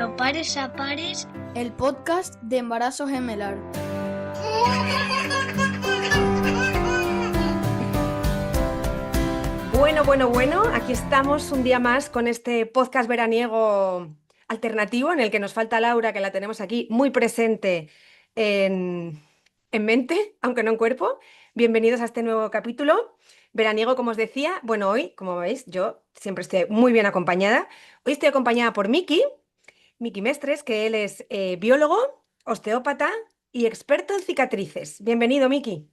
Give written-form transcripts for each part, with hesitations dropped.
Bueno, pares a pares. El podcast de embarazo gemelar. Bueno, aquí estamos un día más con este podcast veraniego alternativo en el que nos falta Laura, que la tenemos aquí muy presente en, en mente, aunque no en cuerpo. Bienvenidos a este nuevo capítulo veraniego, como os decía. Bueno, hoy, como veis, yo siempre estoy muy bien acompañada. Hoy estoy acompañada por Miki Mestres, que él es biólogo, osteópata y experto en cicatrices. Bienvenido, Miki.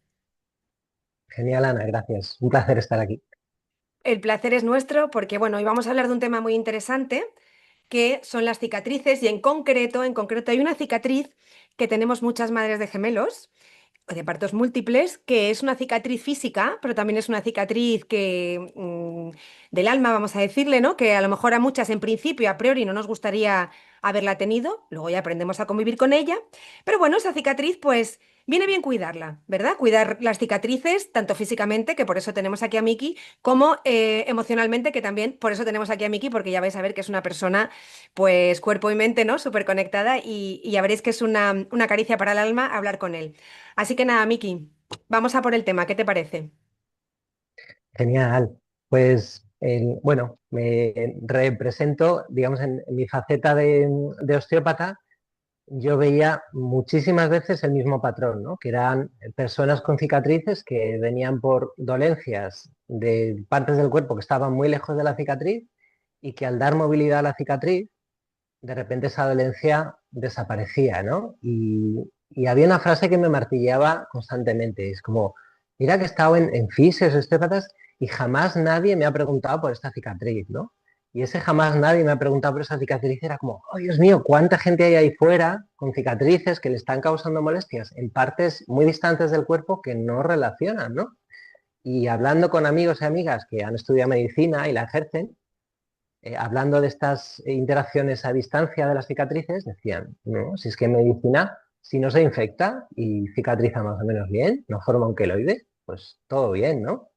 Genial, Ana, gracias. Un placer estar aquí. El placer es nuestro porque, bueno, hoy vamos a hablar de un tema muy interesante que son las cicatrices y en concreto hay una cicatriz que tenemos muchas madres de gemelos o de partos múltiples, que es una cicatriz física, pero también es una cicatriz del alma, vamos a decirle, ¿no? Que a lo mejor a muchas en principio, a priori, no nos gustaría haberla tenido, luego ya aprendemos a convivir con ella, pero bueno, esa cicatriz, pues viene bien cuidarla, ¿verdad? Cuidar las cicatrices, tanto físicamente, que por eso tenemos aquí a Miki, como emocionalmente, que también por eso tenemos aquí a Miki, porque ya vais a ver que es una persona, pues cuerpo y mente, ¿no? Súper conectada y ya veréis que es una caricia para el alma hablar con él. Así que nada, Miki, vamos a por el tema, ¿qué te parece? Genial. Pues, bueno, me represento, digamos, en mi faceta de osteópata, yo veía muchísimas veces el mismo patrón, ¿no? Que eran personas con cicatrices que venían por dolencias de partes del cuerpo que estaban muy lejos de la cicatriz y que al dar movilidad a la cicatriz, de repente esa dolencia desaparecía, ¿no? Y había una frase que me martilleaba constantemente, es como, mira que he estado en fisios, osteópatas, y jamás nadie me ha preguntado por esta cicatriz, ¿no? Y ese jamás nadie me ha preguntado por esa cicatriz era como, oh Dios mío, cuánta gente hay ahí fuera con cicatrices que le están causando molestias en partes muy distantes del cuerpo que no relacionan, ¿no? Y hablando con amigos y amigas que han estudiado medicina y la ejercen, hablando de estas interacciones a distancia de las cicatrices, decían, no, si es que en medicina, si no se infecta y cicatriza más o menos bien, no forma un queloide, pues todo bien, ¿no?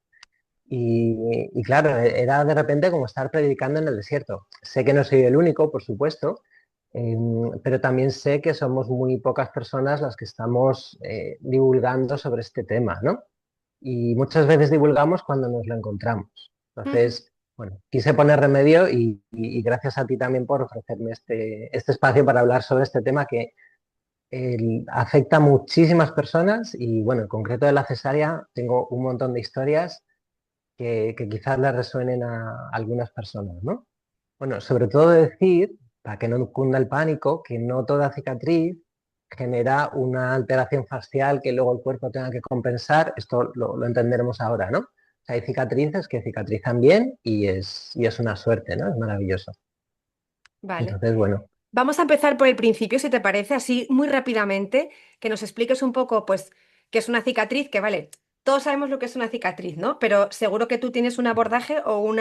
Y claro, era de repente como estar predicando en el desierto. Sé que no soy el único, por supuesto, pero también sé que somos muy pocas personas las que estamos divulgando sobre este tema, ¿no? Y muchas veces divulgamos cuando nos lo encontramos. Ujú. Entonces, bueno, quise poner remedio y gracias a ti también por ofrecerme este espacio para hablar sobre este tema que afecta a muchísimas personas y bueno, en concreto de la cesárea tengo un montón de historias que quizás les resuenen a algunas personas, ¿no? Bueno, sobre todo decir, para que no cunda el pánico, que no toda cicatriz genera una alteración facial que luego el cuerpo tenga que compensar. Esto lo entenderemos ahora, ¿no? O sea, hay cicatrices que cicatrizan bien y es una suerte, ¿no? Es maravilloso. Vale. Entonces, bueno, Vamos a empezar por el principio, si te parece, así muy rápidamente, que nos expliques un poco, pues, qué es una cicatriz, que vale, todos sabemos lo que es una cicatriz, ¿no? Pero seguro que tú tienes un abordaje o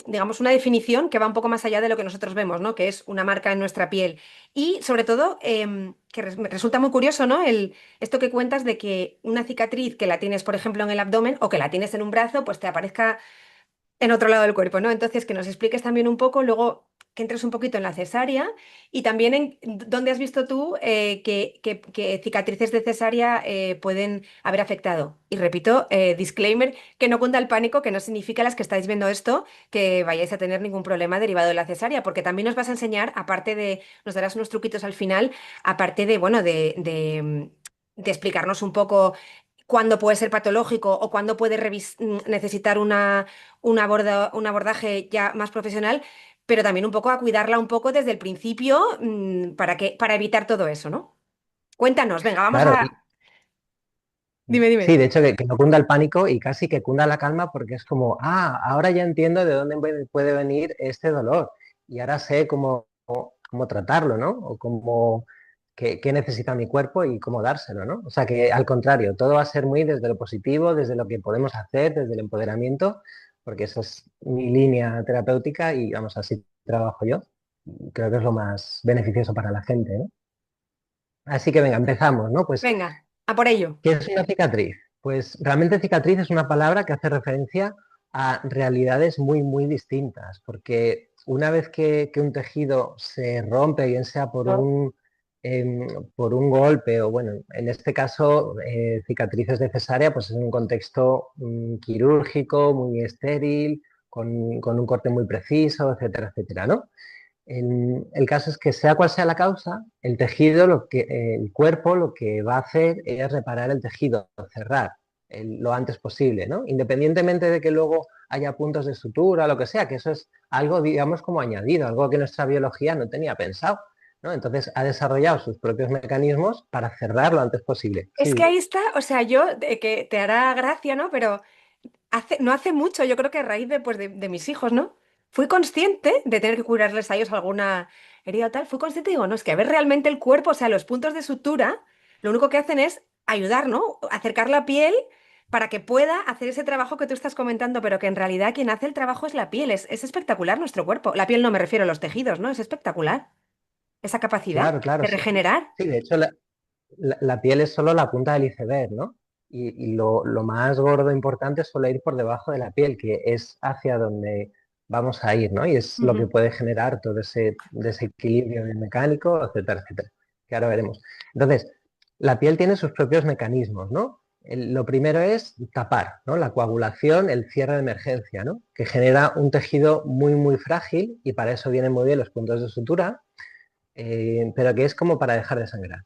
digamos, una definición que va un poco más allá de lo que nosotros vemos, ¿no? Que es una marca en nuestra piel. Y sobre todo, me resulta muy curioso, ¿no? Esto que cuentas de que una cicatriz que la tienes, por ejemplo, en el abdomen o que la tienes en un brazo, pues te aparezca en otro lado del cuerpo, ¿no? Entonces, que nos expliques también un poco, luego que entres un poquito en la cesárea y también en dónde has visto tú que cicatrices de cesárea pueden haber afectado. Y repito, disclaimer, que no cunda el pánico, que no significa las que estáis viendo esto, que vayáis a tener ningún problema derivado de la cesárea, porque también nos vas a enseñar, aparte de, nos darás unos truquitos al final, aparte de, bueno, de explicarnos un poco cuándo puede ser patológico o cuándo puede necesitar un abordaje ya más profesional, pero también un poco a cuidarla un poco desde el principio, para evitar todo eso, ¿no? Cuéntanos, venga, vamos claro, a... Dime, dime. sí, de hecho que no cunda el pánico y casi que cunda la calma porque es como, ahora ya entiendo de dónde puede venir este dolor y ahora sé cómo tratarlo, ¿no? O qué necesita mi cuerpo y cómo dárselo, ¿no? O sea que al contrario, todo va a ser muy desde lo positivo, desde lo que podemos hacer, desde el empoderamiento, porque esa es mi línea terapéutica y vamos, así trabajo yo. Creo que es lo más beneficioso para la gente, ¿no? Así que venga, empezamos, ¿no? Pues Venga, a por ello. ¿qué es una cicatriz? Pues realmente cicatriz es una palabra que hace referencia a realidades muy, muy distintas, porque una vez que un tejido se rompe, bien sea em, por un golpe o, bueno, en este caso, cicatrices de cesárea, pues es un contexto quirúrgico, muy estéril, con un corte muy preciso, etcétera, etcétera, ¿no? El caso es que sea cual sea la causa, el tejido, el cuerpo lo que va a hacer es reparar el tejido, cerrar lo antes posible, ¿no? Independientemente de que luego haya puntos de sutura, lo que sea, que eso es algo, digamos, como añadido, algo que nuestra biología no tenía pensado, ¿no? Entonces ha desarrollado sus propios mecanismos para cerrar lo antes posible. Es que Sí, ahí está, o sea, que te hará gracia, ¿no? Pero no hace mucho, yo creo que a raíz de, pues, de mis hijos, ¿no? Fui consciente de tener que curarles a ellos alguna herida o tal. Fui consciente y digo, no, es que a ver realmente el cuerpo, o sea, los puntos de sutura, lo único que hacen es ayudar, ¿no? Acercar la piel para que pueda hacer ese trabajo que tú estás comentando, pero que en realidad quien hace el trabajo es la piel. Es espectacular nuestro cuerpo. La piel no me refiero a los tejidos, ¿no? Es espectacular esa capacidad claro, claro, de sí. regenerar. Sí, de hecho, la piel es solo la punta del iceberg, ¿no? Y lo más gordo e importante suele ir por debajo de la piel, que es hacia donde vamos a ir, ¿no? Y es lo que Ujú. puede generar todo ese desequilibrio mecánico, etcétera, etcétera, que ahora veremos. Entonces, la piel tiene sus propios mecanismos, ¿no? Lo primero es tapar, ¿no? La coagulación, el cierre de emergencia, ¿no? Que genera un tejido muy, muy frágil y para eso vienen muy bien los puntos de sutura, pero que es como para dejar de sangrar.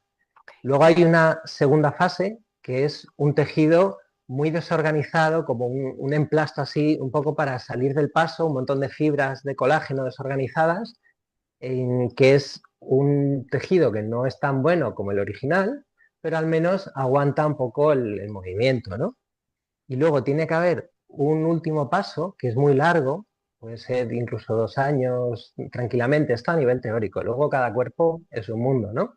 Luego hay una segunda fase, que es un tejido muy desorganizado, como un emplasto así, un poco para salir del paso, un montón de fibras de colágeno desorganizadas, que es un tejido que no es tan bueno como el original, pero al menos aguanta un poco el movimiento, ¿no? Y luego tiene que haber un último paso, que es muy largo, puede ser incluso 2 años tranquilamente, esto a nivel teórico. Luego cada cuerpo es un mundo, ¿no?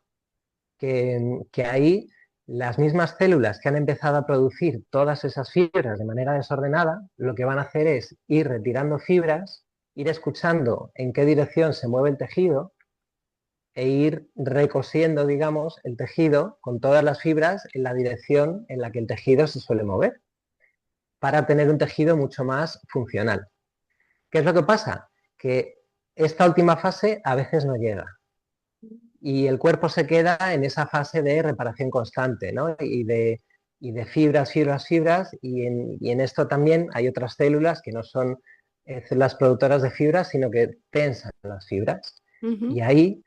Que ahí las mismas células que han empezado a producir todas esas fibras de manera desordenada, lo que van a hacer es ir retirando fibras, ir escuchando en qué dirección se mueve el tejido e ir recosiendo, digamos, el tejido con todas las fibras en la dirección en la que el tejido se suele mover, para tener un tejido mucho más funcional. ¿Qué es lo que pasa? Que esta última fase a veces no llega y el cuerpo se queda en esa fase de reparación constante, ¿no? Y de fibras, fibras, fibras, y en esto también hay otras células que no son células productoras de fibras, sino que tensan las fibras. Y Ujú. ahí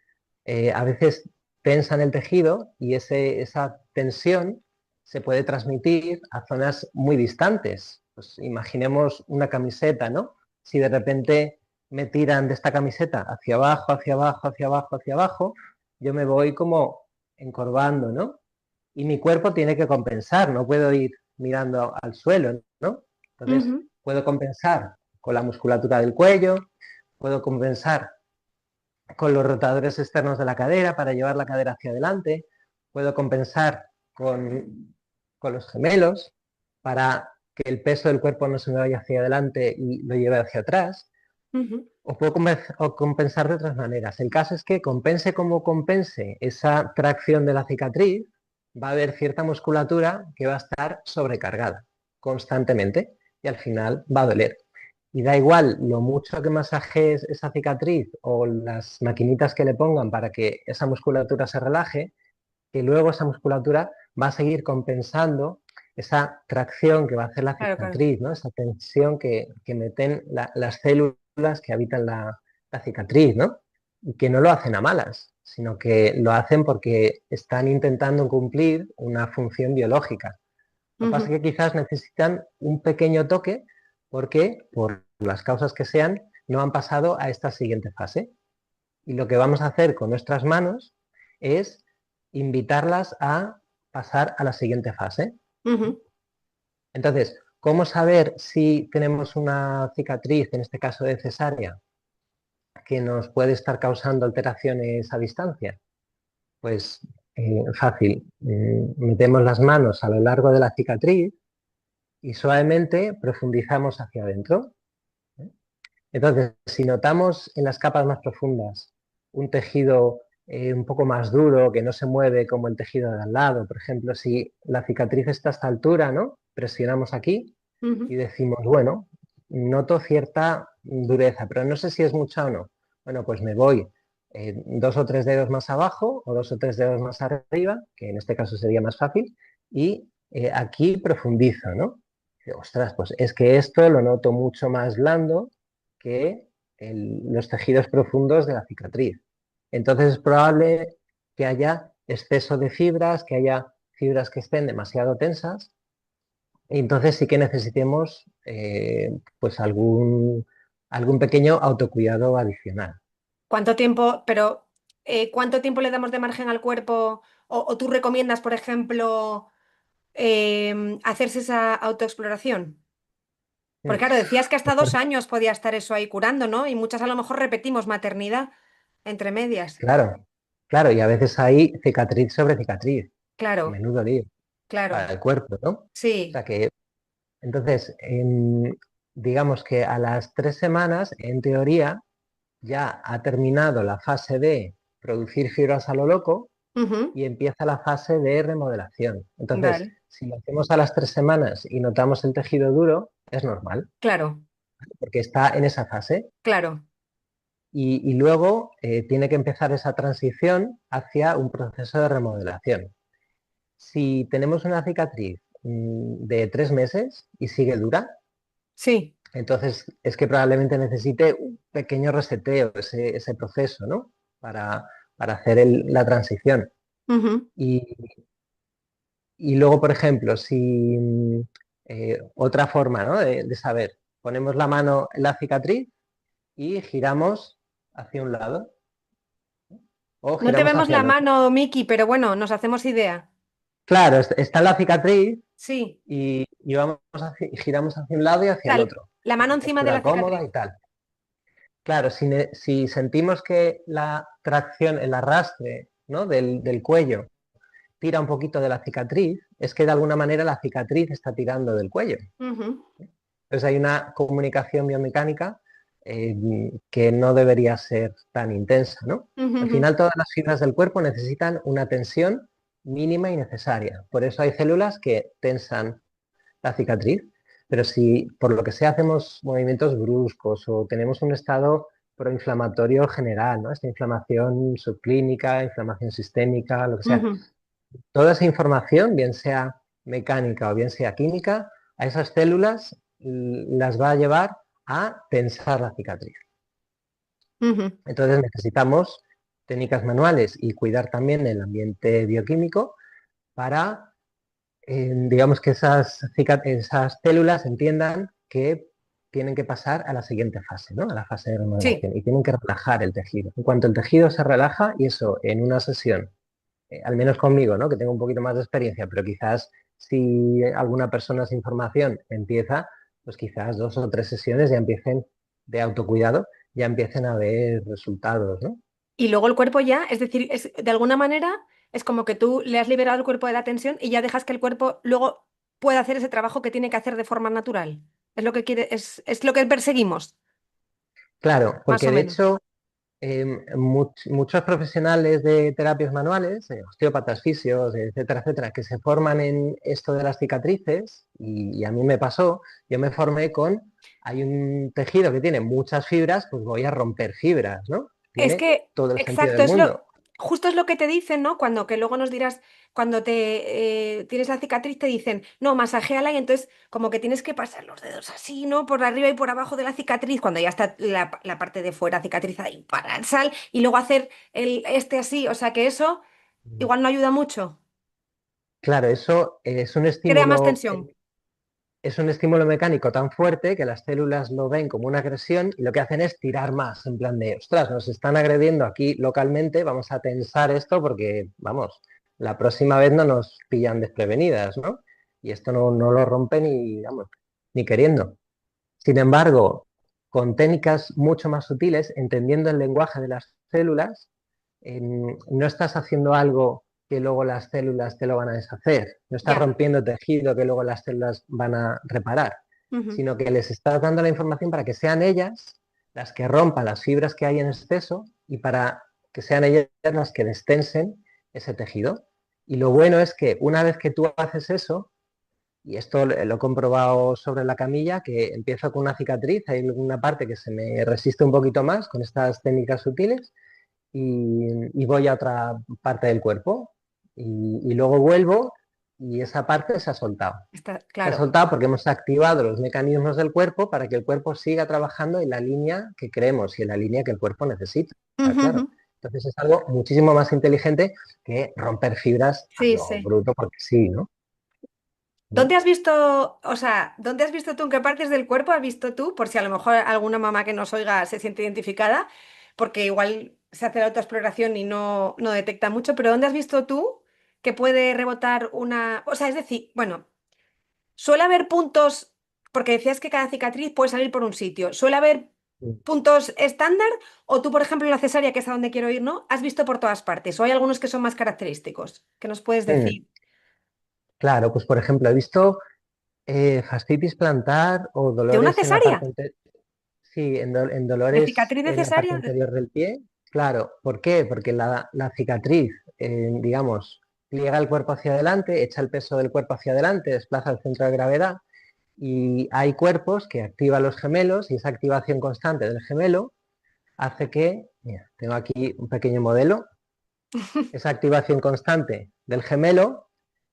a veces tensan el tejido y esa tensión se puede transmitir a zonas muy distantes. Pues imaginemos una camiseta, ¿no? Si de repente me tiran de esta camiseta hacia abajo, hacia abajo, hacia abajo, hacia abajo, yo me voy como encorvando, ¿no? Y mi cuerpo tiene que compensar, no puedo ir mirando al suelo, ¿no? Entonces, Ujú. puedo compensar con la musculatura del cuello, puedo compensar con los rotadores externos de la cadera para llevar la cadera hacia adelante, puedo compensar con los gemelos para que el peso del cuerpo no se me vaya hacia adelante y lo lleve hacia atrás. Ujú. O puedo compensar de otras maneras. El caso es que compense como compense esa tracción de la cicatriz, va a haber cierta musculatura que va a estar sobrecargada constantemente y al final va a doler. Y da igual lo mucho que masajes esa cicatriz o las maquinitas que le pongan para que esa musculatura se relaje, que luego esa musculatura va a seguir compensando esa tracción que va a hacer la Claro, claro. cicatriz, ¿no? Esa tensión que meten las células que habitan la cicatriz, ¿no? Y que no lo hacen a malas, sino que lo hacen porque están intentando cumplir una función biológica. Lo que pasa Ujú. es que quizás necesitan un pequeño toque porque, por las causas que sean, no han pasado a esta siguiente fase. Y lo que vamos a hacer con nuestras manos es invitarlas a pasar a la siguiente fase. Ujú. Entonces, ¿cómo saber si tenemos una cicatriz, en este caso de cesárea, que nos puede estar causando alteraciones a distancia? Pues fácil. Metemos las manos a lo largo de la cicatriz y suavemente profundizamos hacia adentro. Entonces, si notamos en las capas más profundas un tejido un poco más duro, que no se mueve como el tejido de al lado, por ejemplo, si la cicatriz está a esta altura, ¿no? Presionamos aquí y Ujú. decimos, bueno, noto cierta dureza, pero no sé si es mucha o no. Bueno, pues me voy 2 o 3 dedos más abajo o 2 o 3 dedos más arriba, que en este caso sería más fácil, y aquí profundizo, ¿no? Ostras, pues es que esto lo noto mucho más blando que los tejidos profundos de la cicatriz. Entonces es probable que haya exceso de fibras, que haya fibras que estén demasiado tensas, y entonces sí que necesitemos pues algún pequeño autocuidado adicional. ¿Cuánto tiempo, pero cuánto tiempo le damos de margen al cuerpo? O tú recomiendas, por ejemplo, hacerse esa autoexploración? Porque Mm. claro, decías que hasta Pues, 2 años podía estar eso ahí curando, ¿no? Y muchas a lo mejor repetimos maternidad entre medias. claro, claro, y a veces hay cicatriz sobre cicatriz, Claro, menudo lío para claro. el cuerpo, ¿no? O Sí. sea que, entonces, digamos que a las 3 semanas, en teoría, ya ha terminado la fase de producir fibras a lo loco Ujú. y empieza la fase de remodelación. Entonces, Vale. si lo hacemos a las 3 semanas y notamos el tejido duro, es normal, Claro, porque está en esa fase. claro. Y luego tiene que empezar esa transición hacia un proceso de remodelación. Si tenemos una cicatriz de 3 meses y sigue dura, Sí. entonces es que probablemente necesite un pequeño reseteo, ese proceso, ¿no? Para hacer la transición. Ujú. Y, y luego, por ejemplo, si otra forma, ¿no? de saber, ponemos la mano en la cicatriz y giramos hacia un lado o No te giramos vemos hacia la el otro. mano, Miki, pero bueno, nos hacemos idea. Claro, está la cicatriz Sí. y giramos hacia un lado y hacia el La, otro, la en mano una encima de postura la cicatriz. cómoda y tal. Claro, si sentimos que la tracción, el arrastre, ¿no? del cuello tira un poquito de la cicatriz, es que de alguna manera la cicatriz está tirando del cuello. Ujú. Entonces hay una comunicación biomecánica que no debería ser tan intensa, ¿no? Ujú, Al ujú. final todas las fibras del cuerpo necesitan una tensión mínima y necesaria. Por eso hay células que tensan la cicatriz, pero si por lo que sea hacemos movimientos bruscos o tenemos un estado proinflamatorio general, ¿no? Esta inflamación subclínica, inflamación sistémica, lo que sea, Ujú. toda esa información, bien sea mecánica o bien sea química, a esas células las va a llevar a tensar la cicatriz. Ujú. Entonces necesitamos técnicas manuales y cuidar también el ambiente bioquímico para, digamos, que esas células entiendan que tienen que pasar a la siguiente fase, ¿no? A la fase de Sí. remodelación y tienen que relajar el tejido. En cuanto el tejido se relaja, y eso en una sesión al menos conmigo, ¿no? Que tengo un poquito más de experiencia, pero quizás si alguna persona sin formación empieza, pues quizás 2 o 3 sesiones ya empiecen de autocuidado, ya empiecen a ver resultados, ¿no? Y luego el cuerpo ya, es decir, es, de alguna manera es como que tú le has liberado al cuerpo de la tensión y ya dejas que el cuerpo luego pueda hacer ese trabajo que tiene que hacer de forma natural. Es lo que quiere, es lo que perseguimos, Claro, más porque o de menos. hecho muchos profesionales de terapias manuales, osteópatas, fisios, etcétera, etcétera, que se forman en esto de las cicatrices, y a mí me pasó, yo me formé hay un tejido que tiene muchas fibras, pues voy a romper fibras, ¿no? Es Tiene que, todo el sentido exacto, del mundo. justo es lo que te dicen, ¿no? Cuando que luego nos dirás, cuando te tienes la cicatriz, te dicen, no, masajéala y entonces como que tienes que pasar los dedos así, ¿no? Por arriba y por abajo de la cicatriz, cuando ya está la parte de fuera cicatrizada y para el sal, y luego hacer este así, o sea que eso igual no ayuda mucho, Claro, eso crea más tensión. es un estímulo mecánico tan fuerte que las células lo ven como una agresión y lo que hacen es tirar más, en plan de, ostras, nos están agrediendo aquí localmente, vamos a tensar esto porque, vamos, la próxima vez no nos pillan desprevenidas, ¿no? Y esto no lo rompen ni, vamos, ni queriendo. Sin embargo, con técnicas mucho más sutiles, entendiendo el lenguaje de las células, no estás haciendo algo que luego las células te lo van a deshacer, no estás Ya. rompiendo tejido que luego las células van a reparar, Ujú. sino que les estás dando la información para que sean ellas las que rompan las fibras que hay en exceso y para que sean ellas las que destensen ese tejido. Y lo bueno es que una vez que tú haces eso, Y esto lo he comprobado sobre la camilla, que empiezo con una cicatriz, hay alguna parte que se me resiste un poquito más con estas técnicas sutiles y voy a otra parte del cuerpo y luego vuelvo y esa parte se ha soltado. Se ha Claro. soltado porque hemos activado los mecanismos del cuerpo para que el cuerpo siga trabajando en la línea que queremos y en la línea que el cuerpo necesita, Ujú, claro. ujú. Entonces es algo muchísimo más inteligente que romper fibras a Sí, lo sí. bruto porque sí, ¿no? ¿Dónde has visto, o sea, dónde has visto tú, en qué partes del cuerpo has visto tú, por si a lo mejor alguna mamá que nos oiga se siente identificada, porque igual se hace la autoexploración y no detecta mucho, pero ¿dónde has visto tú que puede rebotar una, o sea, es decir, bueno, suele haber puntos, porque decías que cada cicatriz puede salir por un sitio, ¿suele haber Mm. puntos estándar o tú, por ejemplo, en la cesárea, que es a donde quiero ir, ¿no? ¿Has visto por todas partes o hay algunos que son más característicos? ¿Qué nos puedes Mm, decir? claro, pues por ejemplo, he visto fascitis plantar o ¿De una dolores en la cesárea? parte sí, en ¿De dolores cicatriz de en la parte cesárea? inferior del pie. Claro, ¿por qué? Porque la cicatriz, digamos, pliega el cuerpo hacia adelante, echa el peso del cuerpo hacia adelante, desplaza el centro de gravedad y hay cuerpos que activan los gemelos y esa activación constante del gemelo hace que, mira, tengo aquí un pequeño modelo, esa activación constante del gemelo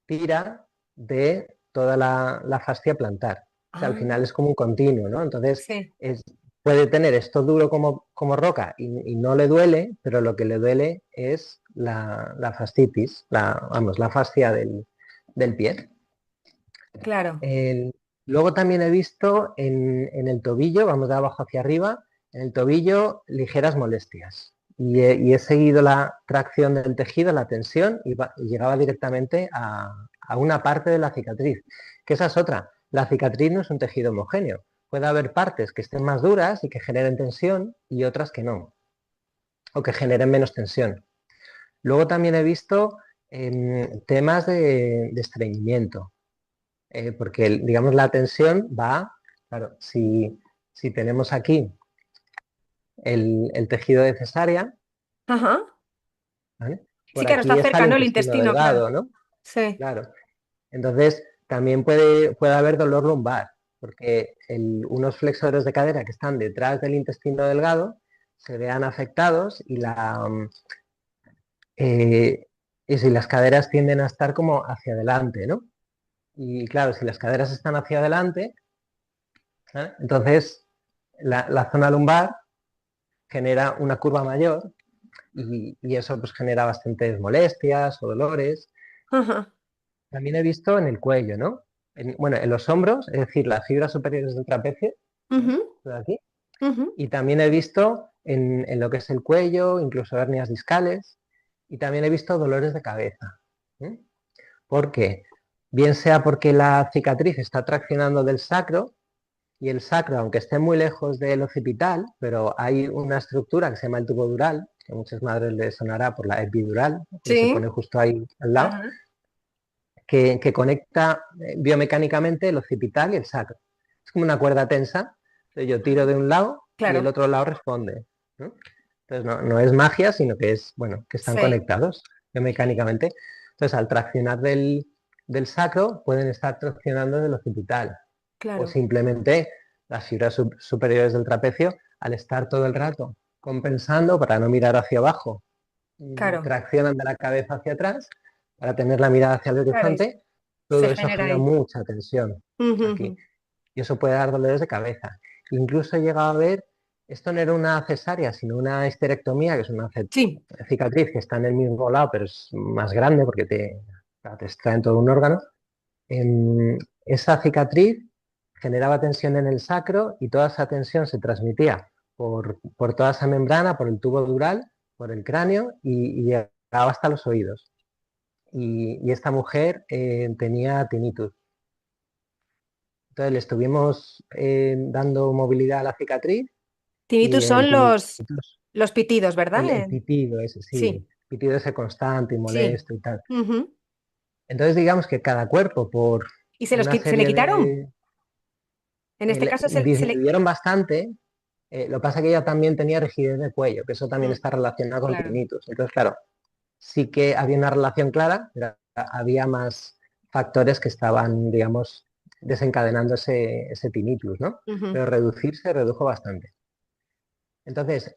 tira de toda la fascia plantar. O sea, al Ah, final es como un continuo, ¿no? Entonces, sí, puede tener esto duro como roca y no le duele, pero lo que le duele es la fascitis, vamos, la fascia del pie. claro. El- luego también he visto en el tobillo, vamos de abajo hacia arriba, en el tobillo ligeras molestias. Y he seguido la tracción del tejido, la tensión, y llegaba directamente a una parte de la cicatriz. Que esa es otra. La cicatriz no es un tejido homogéneo. Puede haber partes que estén más duras y que generen tensión y otras que no, o que generen menos tensión. Luego también he visto temas de estreñimiento porque digamos la tensión va, claro, si tenemos aquí el tejido de cesárea, Ajá. ¿vale? Sí, Por claro, está aquí está cerca, el ¿no? El intestino intestino, claro. delgado, ¿no? Sí. Claro. Entonces, también puede haber dolor lumbar, porque unos flexores de cadera que están detrás del intestino delgado se vean afectados eh, y si las caderas tienden a estar como hacia adelante, ¿no? Y claro, si las caderas están hacia adelante, entonces la zona lumbar genera una curva mayor y eso pues genera bastantes molestias o dolores. Ajá. También he visto en el cuello, ¿no? Bueno, en los hombros, es decir, las fibras superiores del trapecio, ¿no? Ujú, De aquí. ujú. Y también he visto en lo que es el cuello, incluso hernias discales, y también he visto dolores de cabeza. ¿Eh? ¿Por qué? Bien sea porque la cicatriz está traccionando del sacro, y el sacro, aunque esté muy lejos del occipital, pero hay una estructura que se llama el tubo dural, que a muchas madres les sonará por la epidural, que se Sí. pone justo ahí al lado, Ajá. que conecta biomecánicamente el occipital y el sacro. Es como una cuerda tensa, entonces yo tiro de un lado y el Claro. otro lado responde, ¿no? Entonces no es magia, sino que es, bueno, que están Sí, conectados biomecánicamente. Entonces al traccionar del sacro pueden estar traccionando del occipital o claro. simplemente las fibras superiores del trapecio, al estar todo el rato compensando para no mirar hacia abajo, Claro. traccionan de la cabeza hacia atrás para tener la mirada hacia el Claro. horizonte, Se todo eso genera genera ahí. mucha tensión Ujú, aquí ujú. y eso puede dar dolores de cabeza. Incluso he llegado a ver, esto no era una cesárea, sino una histerectomía, que es una Sí. cicatriz que está en el mismo lado, pero es más grande porque te extraen todo un órgano. Esa cicatriz generaba tensión en el sacro y toda esa tensión se transmitía por toda esa membrana, por el tubo dural, por el cráneo y llegaba hasta los oídos. Y esta mujer tenía tinnitus. Entonces le estuvimos dando movilidad a la cicatriz y Tinnitus el son tinnitus, los pitidos, ¿verdad? el pitido ese, sí, Sí, el pitido ese constante y sí. molesto y tal. Ujú. Entonces digamos que cada cuerpo por ¿Y una se le serie quitaron? de En este caso se le... disminuyeron bastante. Lo que pasa es que ella también tenía rigidez de cuello, que eso también Mm, está relacionado con claro. tinnitus. Entonces, claro, sí que había una relación clara, había más factores que estaban, digamos, desencadenando ese tinnitus, ¿no? Ujú. Pero se redujo bastante. Entonces,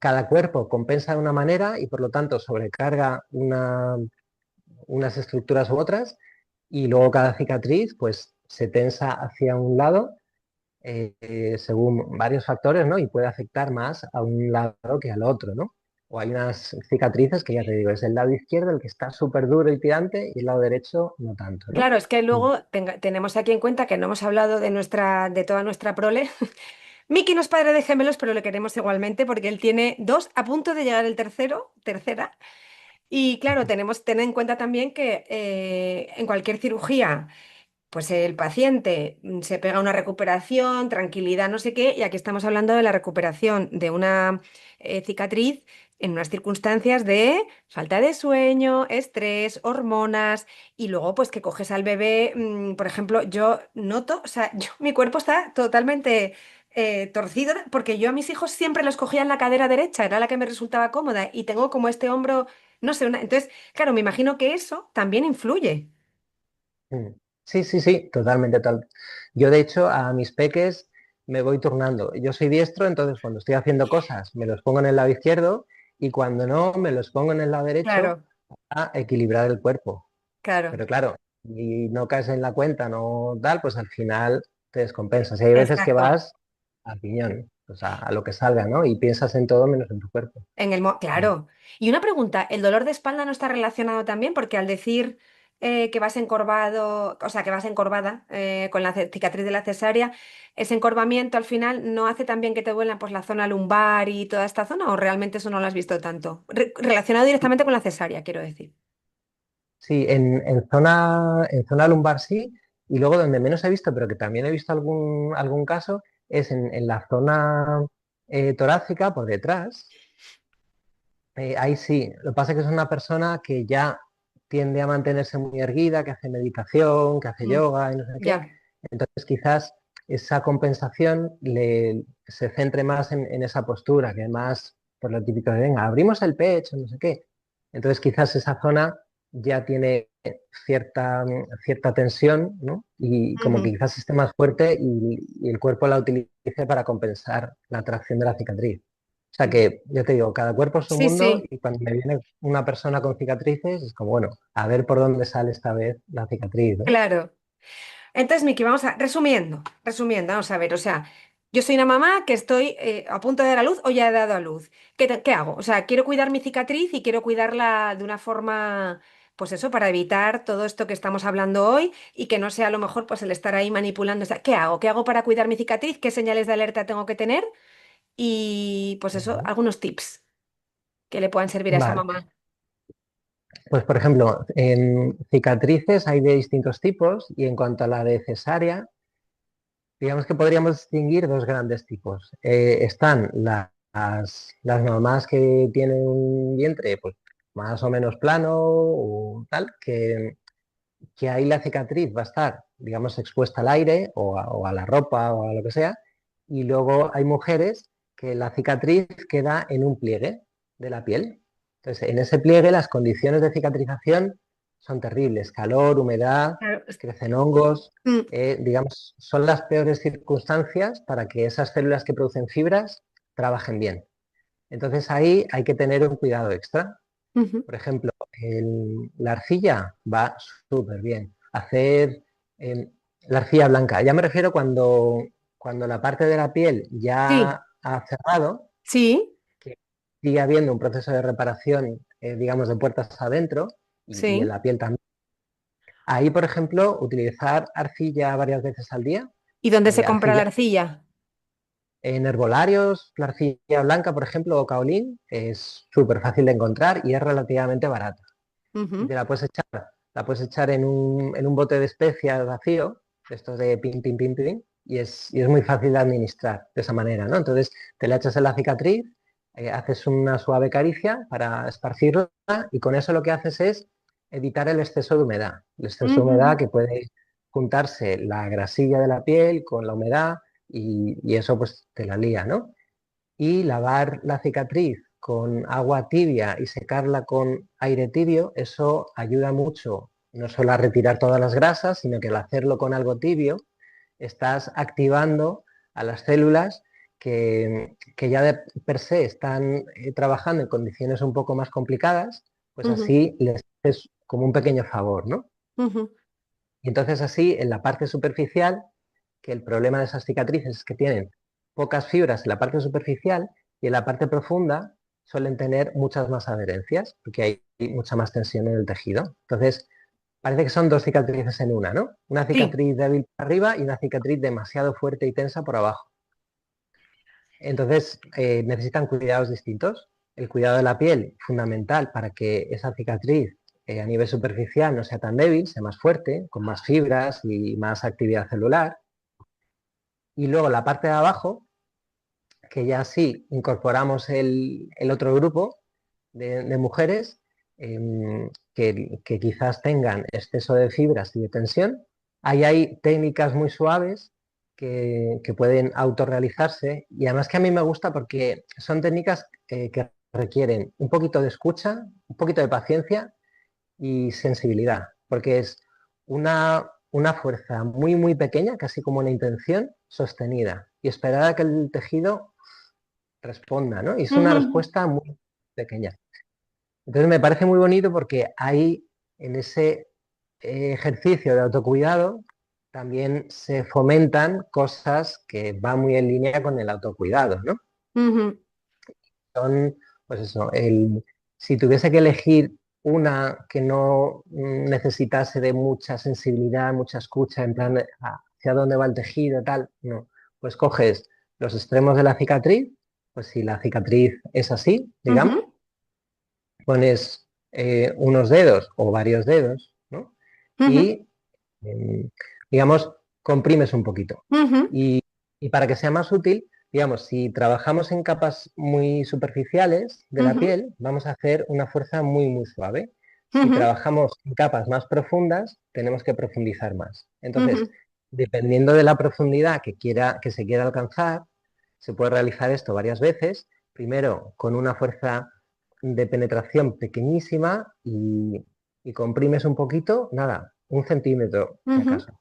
cada cuerpo compensa de una manera y por lo tanto sobrecarga unas estructuras u otras y luego cada cicatriz pues se tensa hacia un lado según varios factores, ¿no? Y puede afectar más a un lado que al otro, ¿no? O hay unas cicatrices que ya te digo, es el lado izquierdo el que está súper duro y tirante y el lado derecho no tanto, ¿no? Claro, es que Mm. luego tenemos aquí en cuenta que no hemos hablado de toda nuestra prole. Miki no es padre de gemelos, pero le queremos igualmente porque él tiene dos a punto de llegar el tercera. Y claro, tenemos que tener en cuenta también que en cualquier cirugía, pues el paciente se pega una recuperación, tranquilidad, no sé qué, y aquí estamos hablando de la recuperación de una cicatriz en unas circunstancias de falta de sueño, estrés, hormonas, y luego pues que coges al bebé, por ejemplo, yo noto, o sea, mi cuerpo está totalmente torcido porque yo a mis hijos siempre los cogía en la cadera derecha, era la que me resultaba cómoda, y tengo como este hombro, no sé, entonces, claro, me imagino que eso también influye. Mm. Sí, sí, sí, totalmente. Yo, de hecho, a mis peques me voy turnando. Yo soy diestro, entonces cuando estoy haciendo cosas me los pongo en el lado izquierdo y cuando no, me los pongo en el lado derecho Claro, a equilibrar el cuerpo. claro. Pero claro, y no caes en la cuenta, no tal, pues al final te descompensas. Y hay veces que Exacto. vas al piñón, o sea, a lo que salga, ¿no? Y piensas en todo menos en tu cuerpo. Mm. Claro. Y una pregunta, ¿el dolor de espalda no está relacionado también? Porque al decir que vas encorvado, o sea, que vas encorvada con la cicatriz de la cesárea, ¿ese encorvamiento al final no hace también que te duela pues la zona lumbar y toda esta zona? ¿O realmente eso no lo has visto tanto? Relacionado directamente con la cesárea, quiero decir. Sí, en zona lumbar sí, y luego donde menos he visto, pero que también he visto algún caso, es en la zona torácica por detrás. Ahí sí, lo que pasa es que es una persona que ya tiende a mantenerse muy erguida, que hace meditación, que hace Mm, yoga y no sé qué. ya. Entonces quizás esa compensación se centre más en esa postura, que más por lo típico de, venga, abrimos el pecho, no sé qué. Entonces quizás esa zona ya tiene cierta tensión, ¿no? Y como que Ujú. quizás esté más fuerte y el cuerpo la utilice para compensar la tracción de la cicatriz. O sea que, ya te digo, cada cuerpo es un Sí, mundo sí, y cuando me viene una persona con cicatrices es como, bueno, a ver por dónde sale esta vez la cicatriz, ¿no? claro. Entonces, Miki, resumiendo, vamos a ver, o sea, yo soy una mamá que estoy a punto de dar a luz o ya he dado a luz. ¿Qué hago? O sea, quiero cuidar mi cicatriz y quiero cuidarla de una forma, pues eso, para evitar todo esto que estamos hablando hoy y que no sea a lo mejor pues el estar ahí manipulando. O sea, ¿qué hago? ¿Qué hago para cuidar mi cicatriz? ¿Qué señales de alerta tengo que tener? Y pues eso, Ujú. algunos tips que le puedan servir a esa Vale, mamá. pues por ejemplo, en cicatrices hay de distintos tipos y en cuanto a la de cesárea, digamos que podríamos distinguir dos grandes tipos. Están las mamás que tienen un vientre pues, más o menos plano o tal, que ahí la cicatriz va a estar, digamos, expuesta al aire o a la ropa o a lo que sea. Y luego hay mujeres que la cicatriz queda en un pliegue de la piel. Entonces, en ese pliegue las condiciones de cicatrización son terribles. Calor, humedad, Claro. crecen hongos. Mm, Digamos, son las peores circunstancias para que esas células que producen fibras trabajen bien. Entonces ahí hay que tener un cuidado extra. ujú. Por ejemplo, la arcilla va súper bien. Hacer eh, la arcilla blanca. Ya me refiero cuando la parte de la piel Sí, ya ha cerrado, sí, que sigue habiendo un proceso de reparación, digamos, de puertas adentro y en sí. la piel también. Ahí, por ejemplo, utilizar arcilla varias veces al día. ¿Y dónde se compra la Arcilla arcilla? en herbolarios, la arcilla blanca, por ejemplo, o kaolín, es súper fácil de encontrar y es relativamente barata. Y te Ujú. la puedes echar en un bote de especias vacío, de estos de pin, pin, pin, pin, y es muy fácil de administrar de esa manera, ¿no? Entonces te la echas en la cicatriz, haces una suave caricia para esparcirla y con eso lo que haces es evitar el exceso de humedad. El exceso de humedad Ujú. que puede juntarse la grasilla de la piel con la humedad y eso pues te la lía, ¿no? Y lavar la cicatriz con agua tibia y secarla con aire tibio, eso ayuda mucho no solo a retirar todas las grasas, sino que al hacerlo con algo tibio, estás activando a las células que ya de per se están trabajando en condiciones un poco más complicadas, pues así les haces como un pequeño favor, ¿no? Y entonces así, en la parte superficial, que el problema de esas cicatrices es que tienen pocas fibras en la parte superficial y en la parte profunda suelen tener muchas más adherencias, porque hay mucha más tensión en el tejido. Entonces, parece que son dos cicatrices en una, ¿no? Una Sí. cicatriz débil por arriba y una cicatriz demasiado fuerte y tensa por abajo. Entonces, necesitan cuidados distintos. El cuidado de la piel, fundamental para que esa cicatriz a nivel superficial no sea tan débil, sea más fuerte, con más fibras y más actividad celular. Y luego la parte de abajo, que ya sí incorporamos el otro grupo de mujeres que quizás tengan exceso de fibras y de tensión. Ahí hay técnicas muy suaves que pueden autorrealizarse y además que a mí me gusta porque son técnicas que requieren un poquito de escucha, un poquito de paciencia y sensibilidad, porque es una fuerza muy, muy pequeña, casi como una intención sostenida y esperar a que el tejido responda, ¿no? Y es una respuesta muy pequeña. Entonces me parece muy bonito porque ahí, en ese ejercicio de autocuidado, también se fomentan cosas que van muy en línea con el autocuidado, ¿no? Son, pues eso, si tuviese que elegir una que no necesitase de mucha sensibilidad, mucha escucha, en plan hacia dónde va el tejido, tal, no. Pues coges los extremos de la cicatriz, pues si la cicatriz es así, digamos, pones unos dedos o varios dedos, ¿no? Y, digamos, comprimes un poquito. Y para que sea más útil, digamos, si trabajamos en capas muy superficiales de la piel, vamos a hacer una fuerza muy, muy suave. Si trabajamos en capas más profundas, tenemos que profundizar más. Entonces, dependiendo de la profundidad que se quiera alcanzar, se puede realizar esto varias veces. Primero, con una fuerza de penetración pequeñísima y comprimes un poquito, nada, 1 centímetro, si acaso.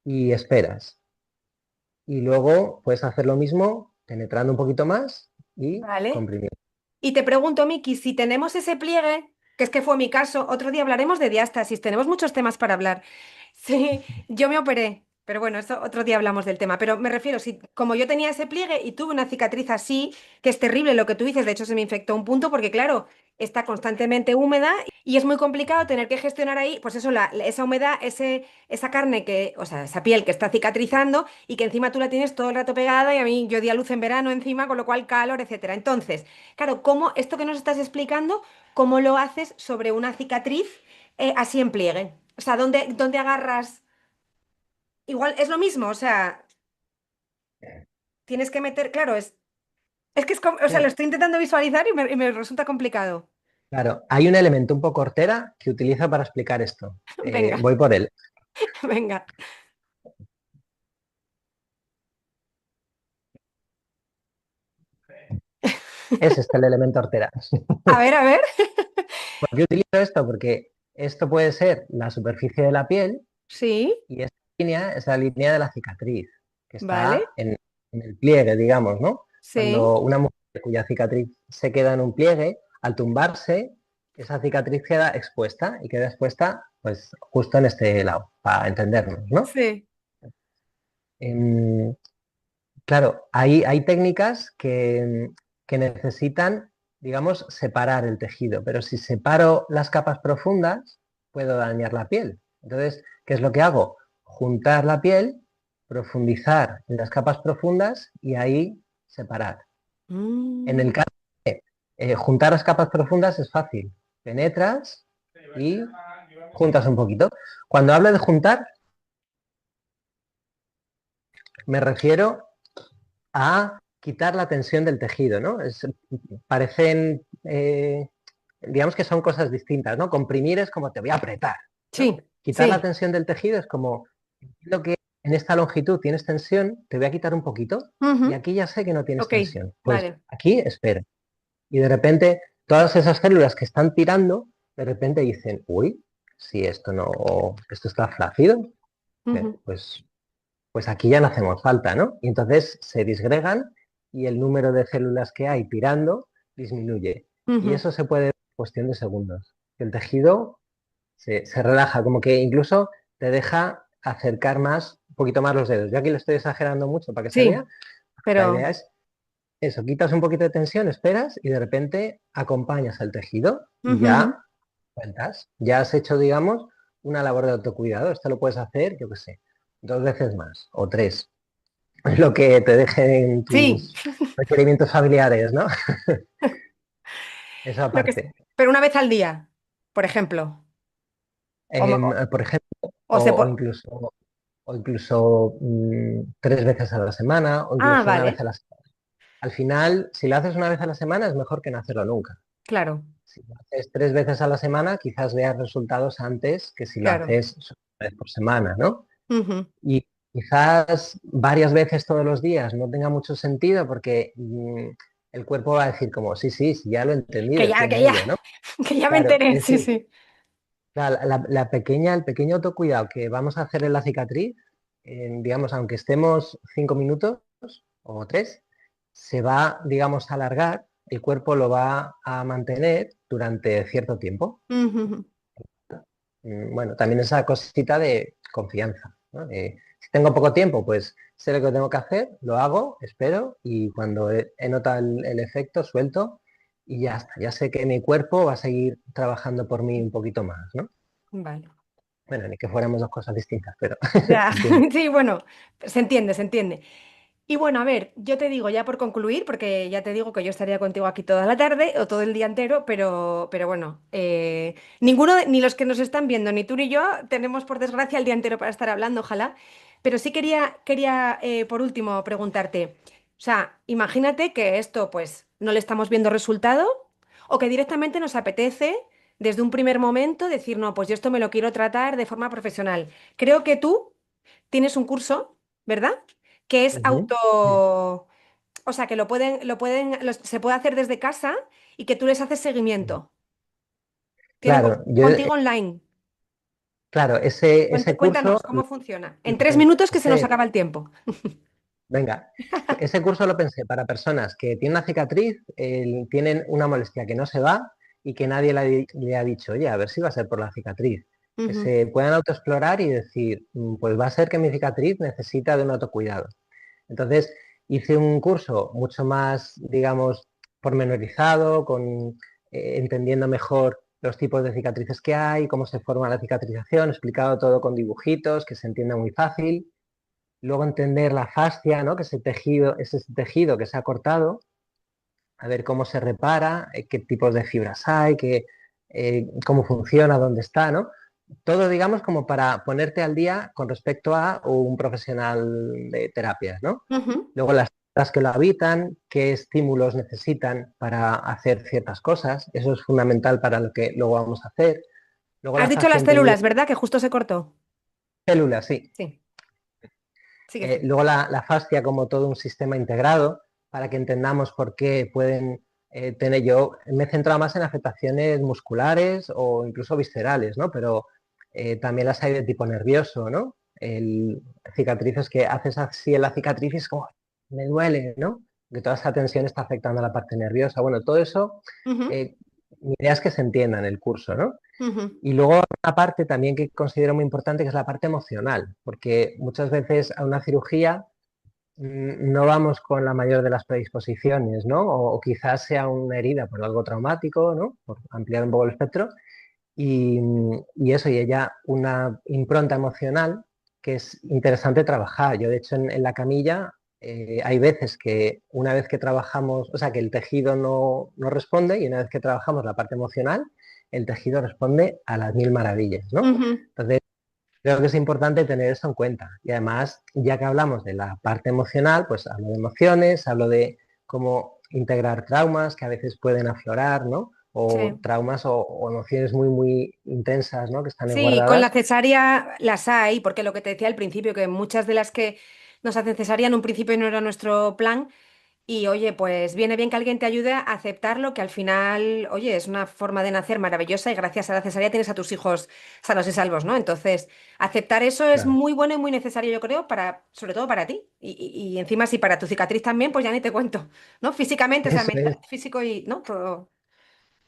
Y esperas. Y luego puedes hacer lo mismo penetrando un poquito más y Vale. comprimiendo. Y te pregunto, Miki, si tenemos ese pliegue, que es que fue mi caso, otro día hablaremos de diástasis, tenemos muchos temas para hablar. Sí, yo me operé, pero bueno, eso otro día hablamos del tema. Pero me refiero, si como yo tenía ese pliegue y tuve una cicatriz así, que es terrible lo que tú dices, de hecho se me infectó un punto porque claro, está constantemente húmeda y es muy complicado tener que gestionar ahí, pues eso, esa humedad, esa carne que, o sea, esa piel que está cicatrizando y que encima tú la tienes todo el rato pegada y a mí yo di a luz en verano encima, con lo cual calor, etcétera. Entonces, claro, ¿cómo esto que nos estás explicando, cómo lo haces sobre una cicatriz así en pliegue? O sea, ¿dónde agarras? Igual es lo mismo, o sea, tienes que meter, claro, es que o sea, lo estoy intentando visualizar y me resulta complicado. Claro, hay un elemento un poco hortera que utilizo para explicar esto. Venga, Voy por él. venga. Es este el elemento hortera. A ver, a ver. ¿Por qué utilizo esto? Porque esto puede ser la superficie de la piel Sí, y esta línea es la línea de la cicatriz, que vale, está en el pliegue, digamos, ¿no? sí. Cuando una mujer cuya cicatriz se queda en un pliegue, al tumbarse, esa cicatriz queda expuesta y queda expuesta pues justo en este lado, para entendernos, ¿no? Sí. Em, claro, hay técnicas que necesitan, digamos, separar el tejido, pero si separo las capas profundas, puedo dañar la piel. Entonces, ¿qué es lo que hago? Juntar la piel, profundizar en las capas profundas y ahí separar. En el Mm. caso de juntar las capas profundas es fácil. Penetras y juntas un poquito. Cuando hablo de juntar, me refiero a quitar la tensión del tejido, ¿no? Parecen, digamos que son cosas distintas, ¿no? Comprimir es como te voy a apretar, ¿no? Sí, Quitar la sí. tensión del tejido es como, lo que en esta longitud tienes tensión, te voy a quitar un poquito y Ujú. aquí ya sé que no tienes Ok, tensión. Pues vale. aquí espera. Y de repente todas esas células que están tirando, de repente dicen, uy, si esto no, esto está flácido, Ujú, pues aquí ya no hacemos falta, ¿no? Y entonces se disgregan y el número de células que hay tirando disminuye. Y ujú. eso se puede ver en cuestión de segundos. El tejido se relaja, como que incluso te deja acercar más, un poquito más los dedos. Yo aquí lo estoy exagerando mucho para que se vea. Sí, La pero idea es eso, quitas un poquito de tensión, esperas y de repente acompañas al tejido y ujú, ya cuentas. Ya has hecho, digamos, una labor de autocuidado. Esto lo puedes hacer, yo qué sé, 2 veces más o 3. Lo que te dejen sí, tus requerimientos familiares, ¿no? Eso lo que, aparte. pero una vez al día, por ejemplo. O, Por ejemplo, o se puede... o incluso 3 veces a la semana, o Ah, incluso una vez vale, a la semana. Al final, si lo haces una vez a la semana, es mejor que no hacerlo nunca. claro, Si lo haces 3 veces a la semana, quizás veas resultados antes que si lo claro. haces solo una vez por semana, ¿no? Ujú. Y quizás varias veces todos los días no tenga mucho sentido porque el cuerpo va a decir como, sí, sí, sí, ya lo he entendido, estoy en Que ya, ello, ¿no? que ya me Claro, enteré, sí, sí. el pequeño autocuidado que vamos a hacer en la cicatriz, digamos, aunque estemos 5 minutos o 3, se va, digamos, a alargar, el cuerpo lo va a mantener durante cierto tiempo. Ujú. Bueno, también esa cosita de confianza, ¿no? Si tengo poco tiempo, pues sé lo que tengo que hacer, lo hago, espero y cuando he notado el efecto, suelto y ya está. Ya sé que mi cuerpo va a seguir trabajando por mí un poquito más, ¿no? Vale. Bueno, ni que fuéramos dos cosas distintas, pero Ya, se entiende. sí, bueno, se entiende, se entiende. Y bueno, a ver, yo te digo ya por concluir, porque ya te digo que yo estaría contigo aquí toda la tarde o todo el día entero, pero bueno, ni los que nos están viendo, ni tú ni yo, tenemos por desgracia el día entero para estar hablando, ojalá. Pero sí quería por último preguntarte, o sea, imagínate que esto pues no le estamos viendo resultado o que directamente nos apetece desde un primer momento decir, no, pues yo esto me lo quiero tratar de forma profesional. Creo que tú tienes un curso, ¿verdad? Que es Ujú. Sí. auto, o sea, que se puede hacer desde casa y que tú les haces seguimiento. Tienen Claro, contigo online. claro, ese curso, Cuéntanos cómo funciona. lo En 3 minutos que se nos pensé, acaba el tiempo. venga, ese curso lo pensé para personas que tienen una cicatriz, tienen una molestia que no se va y que nadie le ha dicho, oye, a ver si va a ser por la cicatriz. Que Ujú, se puedan autoexplorar y decir, pues va a ser que mi cicatriz necesita de un autocuidado. Entonces, hice un curso mucho más, digamos, pormenorizado, entendiendo mejor los tipos de cicatrices que hay, cómo se forma la cicatrización, explicado todo con dibujitos, que se entienda muy fácil. Luego entender la fascia, ¿no? Que ese tejido que se ha cortado, a ver cómo se repara, qué tipos de fibras hay, cómo funciona, dónde está, ¿no? Todo, digamos, como para ponerte al día con respecto a un profesional de terapias, ¿no? ujú. Luego las que lo habitan, qué estímulos necesitan para hacer ciertas cosas, eso es fundamental para lo que luego vamos a hacer. Luego Has la dicho fascia las entendida, células, ¿verdad? Que justo se cortó. células, sí. Sí, sigue, sigue. Luego la fascia como todo un sistema integrado para que entendamos por qué pueden tener. Yo me he centrado más en afectaciones musculares o incluso viscerales, ¿no? Pero también las hay de tipo nervioso, ¿no? Cicatrices que haces así en la cicatriz y es como, me duele, ¿no? Que toda esa tensión está afectando a la parte nerviosa. Bueno, todo eso, Ujú, eh, mi idea es que se entienda en el curso, ¿no? ujú. Y luego una parte también que considero muy importante, que es la parte emocional, porque muchas veces a una cirugía no vamos con la mayor de las predisposiciones, ¿no? O quizás sea una herida por algo traumático, ¿no? Por ampliar un poco el espectro. Y eso, y ella una impronta emocional que es interesante trabajar. Yo, de hecho, en la camilla hay veces que una vez que trabajamos, o sea, que el tejido no responde y una vez que trabajamos la parte emocional, el tejido responde a las mil maravillas, ¿no? Ujú. Entonces, creo que es importante tener eso en cuenta. Y además, ya que hablamos de la parte emocional, pues hablo de emociones, hablo de cómo integrar traumas que a veces pueden aflorar, ¿no? O Sí. traumas o emociones muy, muy intensas, ¿no? Que están ahí Sí, con la guardadas. cesárea las hay, porque lo que te decía al principio, que muchas de las que nos hacen cesárea en un principio no era nuestro plan. Y oye, pues viene bien que alguien te ayude a aceptarlo, que al final, oye, es una forma de nacer maravillosa y gracias a la cesárea tienes a tus hijos sanos y salvos, ¿no? Entonces, aceptar eso es Claro. muy bueno y muy necesario, yo creo, sobre todo para ti. Y encima, si para tu cicatriz también, pues ya ni te cuento, ¿no? Físicamente, o sea, Eso es. físico y, ¿no? Todo.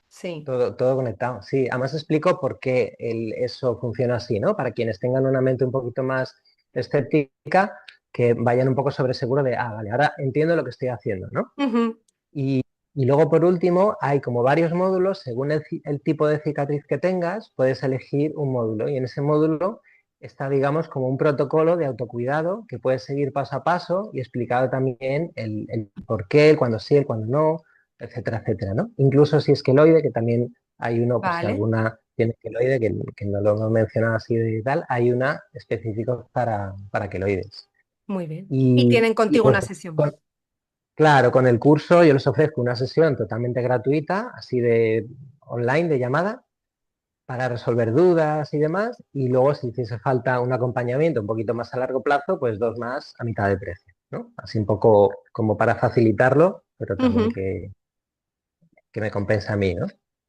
Sí. Todo conectado, sí. Además explico por qué eso funciona así, ¿no? Para quienes tengan una mente un poquito más escéptica, que vayan un poco sobre seguro de, vale, ahora entiendo lo que estoy haciendo, ¿no? Ujú. Y, y luego, por último, hay como varios módulos, según el tipo de cicatriz que tengas, puedes elegir un módulo y en ese módulo está, digamos, como un protocolo de autocuidado que puedes seguir paso a paso y explicado también el por qué, el cuándo sí, el cuándo no, etcétera, etcétera, ¿no? Incluso si es queloide, que también hay uno, pues si Vale, alguna tiene queloide, que no lo hemos mencionado así de tal, hay una específica para queloides. muy bien. Y Y, tienen y contigo pues una sesión. claro, con el curso yo les ofrezco una sesión totalmente gratuita, así de online, de llamada, para resolver dudas y demás. Y luego, si hiciese falta un acompañamiento un poquito más a largo plazo, pues dos más a mitad de precio, ¿no? Así un poco como para facilitarlo, pero también Ujú. que me compensa a mí, ¿no?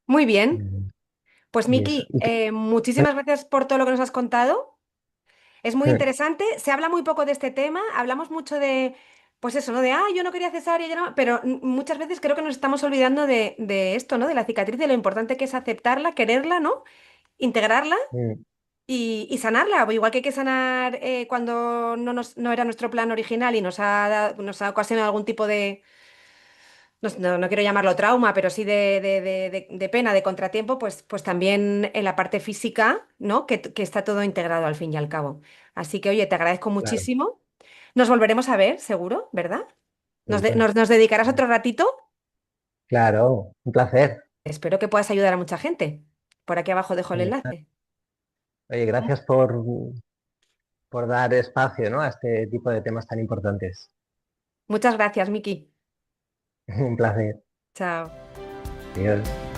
Muy bien. Mm, Pues Y eso. Miki, muchísimas gracias por todo lo que nos has contado. Es muy Mm, interesante. Se habla muy poco de este tema. Hablamos mucho de, pues eso, ¿no? De, yo no quería cesárea, yo no. Pero muchas veces creo que nos estamos olvidando de esto, ¿no? De la cicatriz, de lo importante que es aceptarla, quererla, ¿no? Integrarla mm, y sanarla. Igual que hay que sanar cuando no era nuestro plan original y nos ha ocasionado algún tipo de no quiero llamarlo trauma, pero sí de pena, de contratiempo, pues también en la parte física, ¿no? Que está todo integrado al fin y al cabo. Así que, oye, te agradezco claro, muchísimo. Nos volveremos a ver, seguro, ¿verdad? seguro. Nos dedicarás otro ratito. Claro, un placer. Espero que puedas ayudar a mucha gente. Por aquí abajo dejo el enlace. Oye, gracias por dar espacio, ¿no? A este tipo de temas tan importantes. Muchas gracias, Miki. Un placer. Chao. Adiós.